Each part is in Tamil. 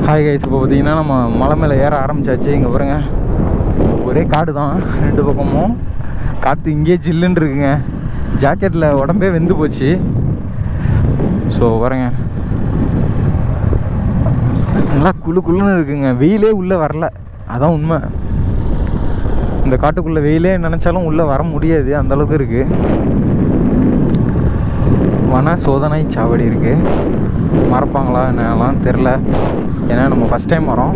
ஹாய் கைஸ், இப்போ பார்த்தீங்கன்னா நம்ம மலை மேலே ஏற ஆரம்பிச்சாச்சு. இங்கே பாருங்க, ஒரே காடு தான் ரெண்டு பக்கமும். காற்று இங்கேயே ஜில்லுன்னு இருக்குங்க. ஜாக்கெட்டில் உடம்பே வெந்து போச்சு. ஸோ பாருங்க, நல்லா குள்ளுன்னு இருக்குங்க. வெயிலே உள்ளே வரல, அதான் உண்மை. இந்த காட்டுக்குள்ளே வெயிலே நினச்சாலும் உள்ளே வர முடியாது, அந்தளவுக்கு இருக்குது. வன சோதனை சாவடி இருக்குது. மறப்பாங்களா என்னலாம் தெரில, ஏன்னா நம்ம ஃபஸ்ட் டைம் வரோம்.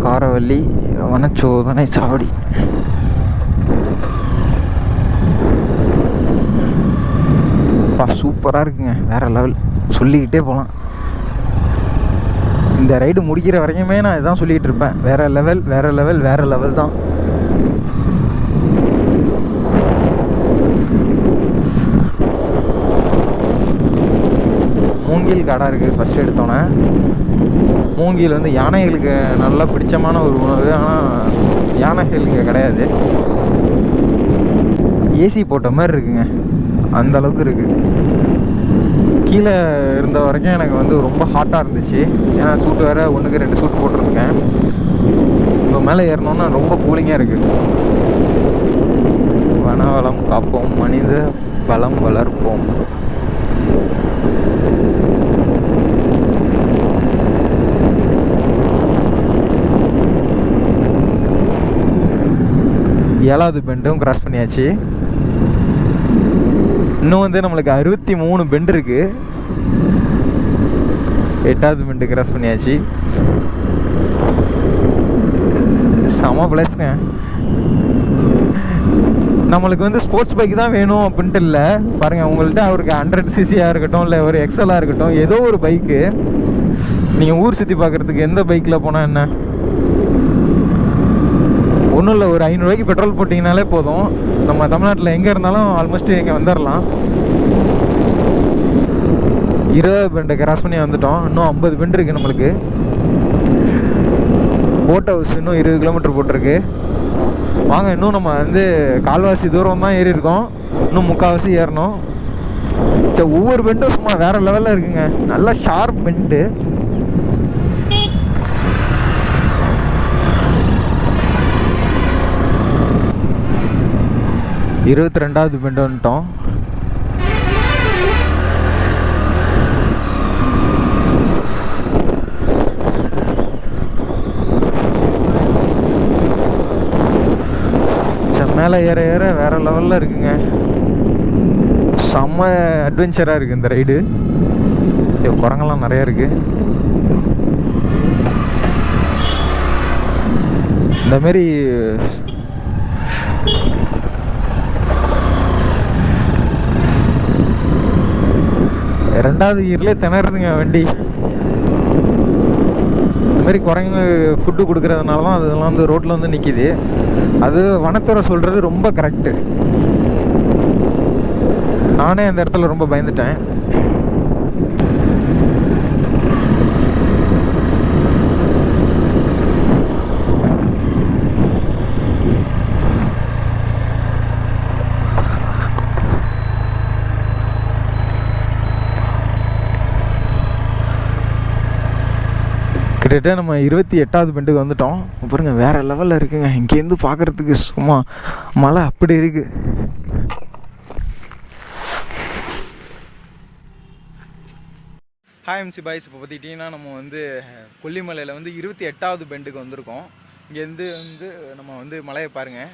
காரவள்ளி வனச்சோதனை சாவடி. சூப்பராக இருக்குங்க, வேறு லெவல். சொல்லிக்கிட்டே போகலாம். இந்த ரைடு முடிக்கிற வரைக்குமே நான் இதான் சொல்லிக்கிட்டு இருப்பேன். வேறு லெவல், வேறு லெவல், வேறு லெவல் தான். மூங்கில் காடாக இருக்குது. ஃபஸ்ட்டு எடுத்தோன்னே மூங்கில் வந்து யானைகளுக்கு நல்லா பிடிச்சமான ஒரு உணவு. ஆனால் யானைகளுக்கு கிடையாது. ஏசி போட்ட மாதிரி இருக்குங்க, அந்தளவுக்கு இருக்குது. கீழே இருந்த வரைக்கும் எனக்கு வந்து ரொம்ப ஹாட்டாக இருந்துச்சு. ஏன்னா சூட்டு வேறு, ஒன்றுக்கு 2 சூட் போட்டிருக்கேன். இப்போ மேலே ஏறினோன்னா ரொம்ப கூலிங்காக இருக்குது. வனவளம் காப்போம், மனித வளம் வளர்ப்போம். ஏழாவது பெண்டும் கிராஸ் பண்ணியாச்சு. இன்னும் வந்து நம்மளுக்கு 63 பெண்டு இருக்குது. 8வது பெண்டு கிராஸ் பண்ணியாச்சு. செம பிளேஸ்ங்க. நம்மளுக்கு வந்து ஸ்போர்ட்ஸ் பைக் தான் வேணும் அப்படின்ட்டு இல்லை. பாருங்கள், உங்கள்கிட்ட அவருக்கு 100cc இருக்கட்டும், இல்லை ஒரு எக்ஸலாக இருக்கட்டும், ஏதோ ஒரு பைக்கு நீங்கள் ஊர் சுற்றி பார்க்குறதுக்கு எந்த பைக்கில் போனால் என்ன, ஒன்றும் இல்லை, ஒரு 500 ரூபாய்க்கு பெட்ரோல் போட்டிங்கனாலே போதும். நம்ம தமிழ்நாட்டில் எங்கே இருந்தாலும் ஆல்மோஸ்ட் இங்கே வந்துடலாம். 20 பெண்டை கிராஸ் பண்ணி வந்துட்டோம். இன்னும் 50 பெண்டு இருக்குது நம்மளுக்கு. போட் ஹவுஸ் இன்னும் 20 கிலோமீட்டர் போட்டிருக்கு. வாங்க, இன்னும் நம்ம வந்து கால்வாசி தூரம் தான் ஏறி இருக்கோம். இன்னும் முக்கால்வாசி ஏறணும். சரி, ஒவ்வொரு பெண்டும் சும்மா வேறு லெவலில் இருக்குங்க. நல்லா ஷார்ப் பெண்டு. இருபத்தி 2வது பெண்டு வந்துட்டோம். மேலே ஏற ஏற வேறு லெவலில் இருக்குங்க. செம்ம அட்வென்ச்சராக இருக்குது இந்த ரைடு. குரங்கெல்லாம் நிறையா இருக்குது. இந்தமாரி ரெண்டாவது இயர்லேயே திணறுதுங்க வண்டி. இந்த மாதிரி குரங்கு ஃபுட்டு கொடுக்குறதுனால தான் அதெல்லாம் வந்து ரோட்டில் வந்து நிற்கிது. அது வனத்துறை சொல்கிறது ரொம்ப கரெக்டு. நானே அந்த இடத்துல ரொம்ப பயந்துட்டேன். கிட்டத்தட்ட நம்ம 28வது பெண்டுக்கு வந்துட்டோம். பாருங்க, வேறு லெவலில் இருக்குங்க. இங்கேருந்து பார்க்குறதுக்கு சும்மா மலை அப்படி இருக்குது. Hi MC boys. இப்போ பார்த்துக்கிட்டிங்கன்னா நம்ம வந்து கொல்லிமலையில் வந்து 28வது பெண்டுக்கு வந்திருக்கோம். இங்கேருந்து நம்ம வந்து மலையை பாருங்கள்,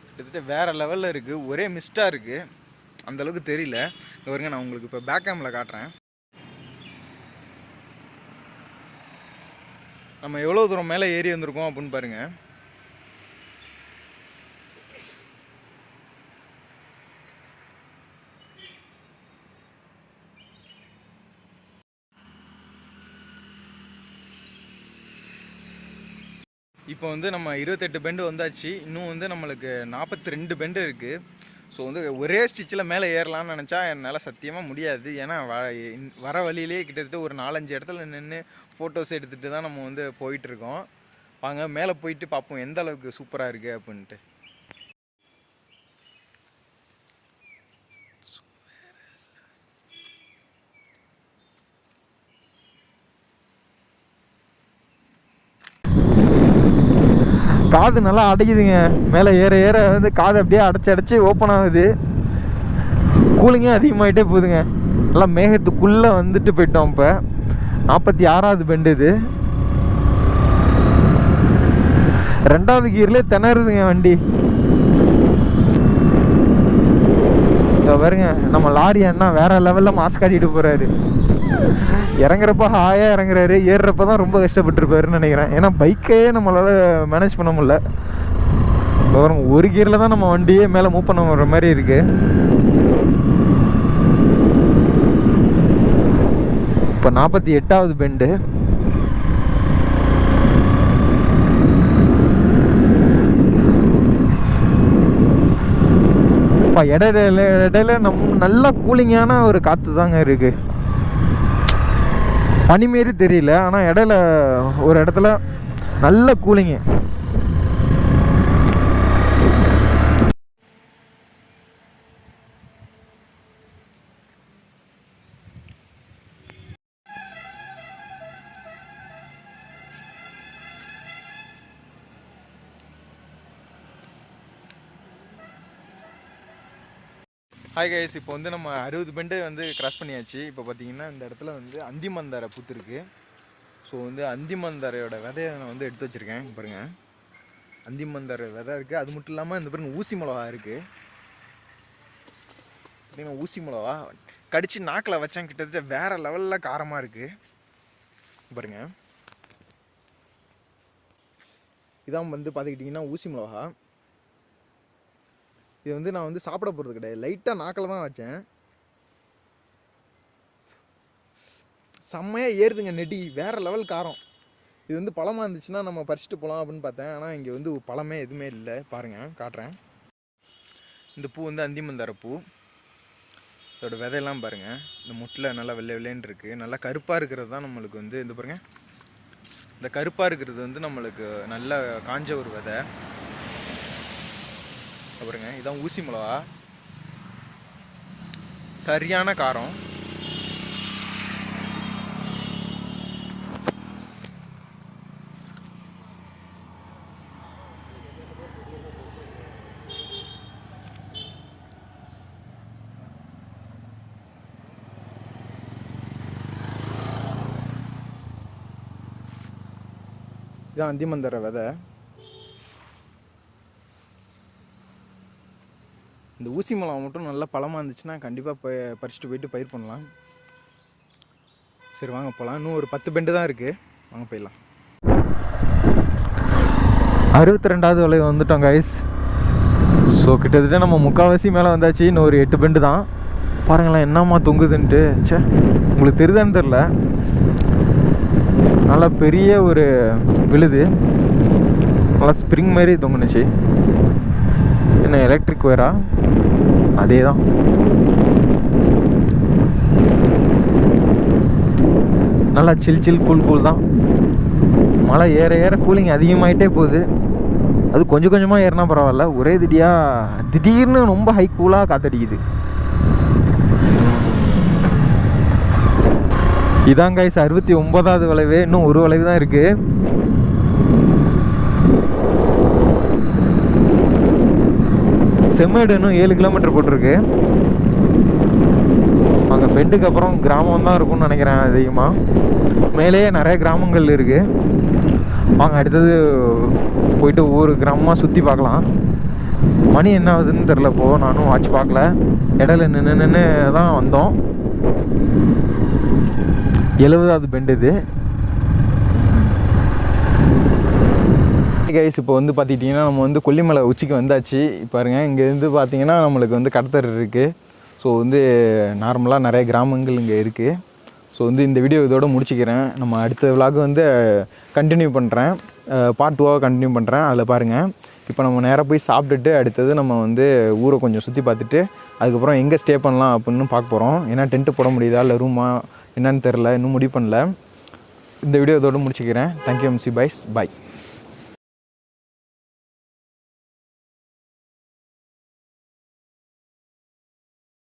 கிட்டத்தட்ட வேறு லெவலில் இருக்குது. ஒரே மிஸ்டாக இருக்குது, அந்தளவுக்கு தெரியல. இங்கே பாருங்க, நான் உங்களுக்கு இப்போ பேக் கேமில் காட்டுறேன். நம்ம எவ்வளோ தூரம் மேலே ஏறி வந்திருக்கோம் அப்படின்னு பாருங்கள். இப்போ வந்து நம்ம 28 பெண்டு வந்தாச்சு. இன்னும் வந்து நம்மளுக்கு 42 பெண்டு இருக்குது. ஸோ வந்து ஒரே ஸ்டிச்சில் மேலே ஏறலாம்னு நினச்சா என்னால் சத்தியமாக முடியாது. ஏன்னா வர வழியிலே கிட்டத்தட்ட ஒரு 4-5 இடத்துல நின்று ஃபோட்டோஸ் எடுத்துகிட்டு தான் நம்ம வந்து போயிட்டுருக்கோம். வாங்க மேலே போயிட்டு பார்ப்போம் எந்த அளவுக்கு சூப்பராக இருக்குது அப்படின்ட்டு. காது நல்லா அடைக்குதுங்க. மேலே ஏற ஏற வந்து காது அப்படியே அடைச்சி ஓப்பன் ஆகுது. கூலிங்கே அதிகமாகிட்டே போகுதுங்க. நல்லா மேகத்துக்குள்ளே வந்துட்டு போயிட்டோம். இப்போ 46வது பெண்டு இது. 2வது கியர்லேயே திணறுதுங்க வண்டி. பாருங்க, நம்ம லாரி அண்ணா வேற லெவலில் மாஸ்க் காட்டிட்டு போகிறாரு. இறங்குறப்ப ஹாயாக இறங்குறாரு, ஏறுறப்ப தான் ரொம்ப கஷ்டப்பட்டுருப்பாருன்னு நினைக்கிறேன். ஏன்னா பைக்கே நம்மளால் மேனேஜ் பண்ண முடியல. ஒரு கியரில் தான் நம்ம வண்டியே மேலே மூவ் பண்ண வர மாதிரி இருக்கு. இப்போ 48வது பெண்டு. இப்போ இடையில நல்லா கூலிங்கான ஒரு காற்று தாங்க இருக்குது. பனி மாரி தெரியல, ஆனால் இடையில ஒரு இடத்துல நல்ல கூலிங்கு. ஹாய் கைஸ், இப்போ வந்து நம்ம 60 பெண்டு வந்து கிராஸ் பண்ணியாச்சு. இப்போ பார்த்தீங்கன்னா இந்த இடத்துல வந்து அந்திமந்தாரை பூத்துருக்கு. ஸோ வந்து அந்திமந்தாரையோட விதையை நான் வந்து எடுத்து வச்சுருக்கேன். பாருங்கள், அந்திமந்தாரை விதை இருக்குது. அது மட்டும் இல்லாமல் இந்த பாருங்க ஊசி மிளகா இருக்குது. பார்த்தீங்கன்னா ஊசி மிளகா கடிச்சு நாக்கில் வச்சேன். கிட்டத்தட்ட வேறு லெவலில் காரமாக இருக்குது. பாருங்கள், இதான் வந்து பார்த்துக்கிட்டிங்கன்னா ஊசி மிளகா. இது வந்து நான் வந்து சாப்பிட போகிறது கிடையாது, லைட்டாக நாக்கில் தான் வச்சேன். செம்மையாக ஏறுதுங்க நெடி, வேறு லெவல் காரம். இது வந்து பழமாக இருந்துச்சுன்னா நம்ம பறிச்சுட்டு போகலாம் அப்படின்னு பார்த்தேன். ஆனால் இங்கே வந்து பழமே எதுவுமே இல்லை. பாருங்கள், காட்டுறேன். இந்த பூ வந்து அந்திமந்தாரை பூ. இதோட விதையெல்லாம் பாருங்கள், இந்த முட்டில் நல்லா வெள்ளை வெள்ளைன்னு இருக்குது. நல்லா கருப்பாக இருக்கிறது தான் நம்மளுக்கு வந்து இந்த பாருங்கள், இந்த கருப்பாக இருக்கிறது வந்து நம்மளுக்கு நல்ல காஞ்ச ஒரு விதை. பாருங்க, இதான் ஊசி மிளகா, சரியான காரம். இதான் அந்திமந்தாரை விதை. இந்த ஊசி மிளகா மட்டும் நல்லா பழமாக இருந்துச்சுன்னா கண்டிப்பாக பறிச்சுட்டு போயிட்டு பயிர் பண்ணலாம். சரி வாங்க போகலாம். இன்னும் ஒரு 10 பெண்டு தான் இருக்குது, வாங்க போயிடலாம். 62வது வளைவு வந்துட்டோம் கைஸ். ஸோ கிட்டத்தட்ட நம்ம முக்கால்வாசி மேலே வந்தாச்சு. இன்னும் ஒரு 8 பெண்டு தான். பாருங்களேன் என்னம்மா தொங்குதுன்ட்டு. சே, உங்களுக்கு தெரியுதான்னு தெரில, நல்லா பெரிய ஒரு விழுது, நல்லா ஸ்ப்ரிங் மாதிரி தொங்குனுச்சு. என்ன எலக்ட்ரிக் ஒயரா? அதே தான். நல்லா சில் கூல் தான். மழை ஏற ஏற கூலிங் அதிகமாகிட்டே போகுது. அது கொஞ்சம் கொஞ்சமாக ஏறினா பரவாயில்ல, ஒரே திடீர்னு ரொம்ப ஹை கூலாக காற்றடிக்குது. இதான் கைஸ் 69வது வளைவு. இன்னும் ஒரு வளைவு தான் இருக்குது. செம்மேடு இன்னும் 7 கிலோமீட்டர் போட்டிருக்கு. அங்கே பெண்டுக்கு அப்புறம் கிராமம் தான் இருக்கும்னு நினைக்கிறேன். அதிகமாக மேலேயே நிறைய கிராமங்கள் இருக்குது. வாங்க அடுத்தது போயிட்டு ஒவ்வொரு கிராமமாக சுற்றி பார்க்கலாம். மணி என்ன ஆகுதுன்னு தெரில, இப்போது நானும் வாட்ச் பார்க்கல. இடையில நின்று தான் வந்தோம். 70வது பெண்டு இது. கைஸ், இப்போ வந்து பார்த்துக்கிட்டிங்கன்னா நம்ம வந்து கொல்லிமலை உச்சிக்கு வந்தாச்சு. பாருங்கள், இங்கேருந்து பார்த்தீங்கன்னா நம்மளுக்கு வந்து கடத்தர் இருக்குது. ஸோ வந்து நார்மலாக நிறைய கிராமங்கள் இங்கே இருக்குது. ஸோ வந்து இந்த வீடியோ இதோட முடிச்சுக்கிறேன். நம்ம அடுத்த விலாக் வந்து கண்டினியூ பண்ணுறேன், பார்ட் 2வாக கண்டினியூ பண்ணுறேன். அதில் பாருங்கள். இப்போ நம்ம நேராக போய் சாப்பிட்டுட்டு அடுத்தது நம்ம வந்து ஊரை கொஞ்சம் சுற்றி பார்த்துட்டு அதுக்கப்புறம் எங்கே ஸ்டே பண்ணலாம் அப்படின்னு பார்க்க போகிறோம். ஏன்னா டென்ட்டு போட முடியுதா இல்லை ரூமா என்னன்னு தெரில, இன்னும் முடிவு பண்ணல. இந்த வீடியோ இதோட முடிச்சுக்கிறேன். தேங்க்யூ எம்சி பாய்ஸ், பாய்.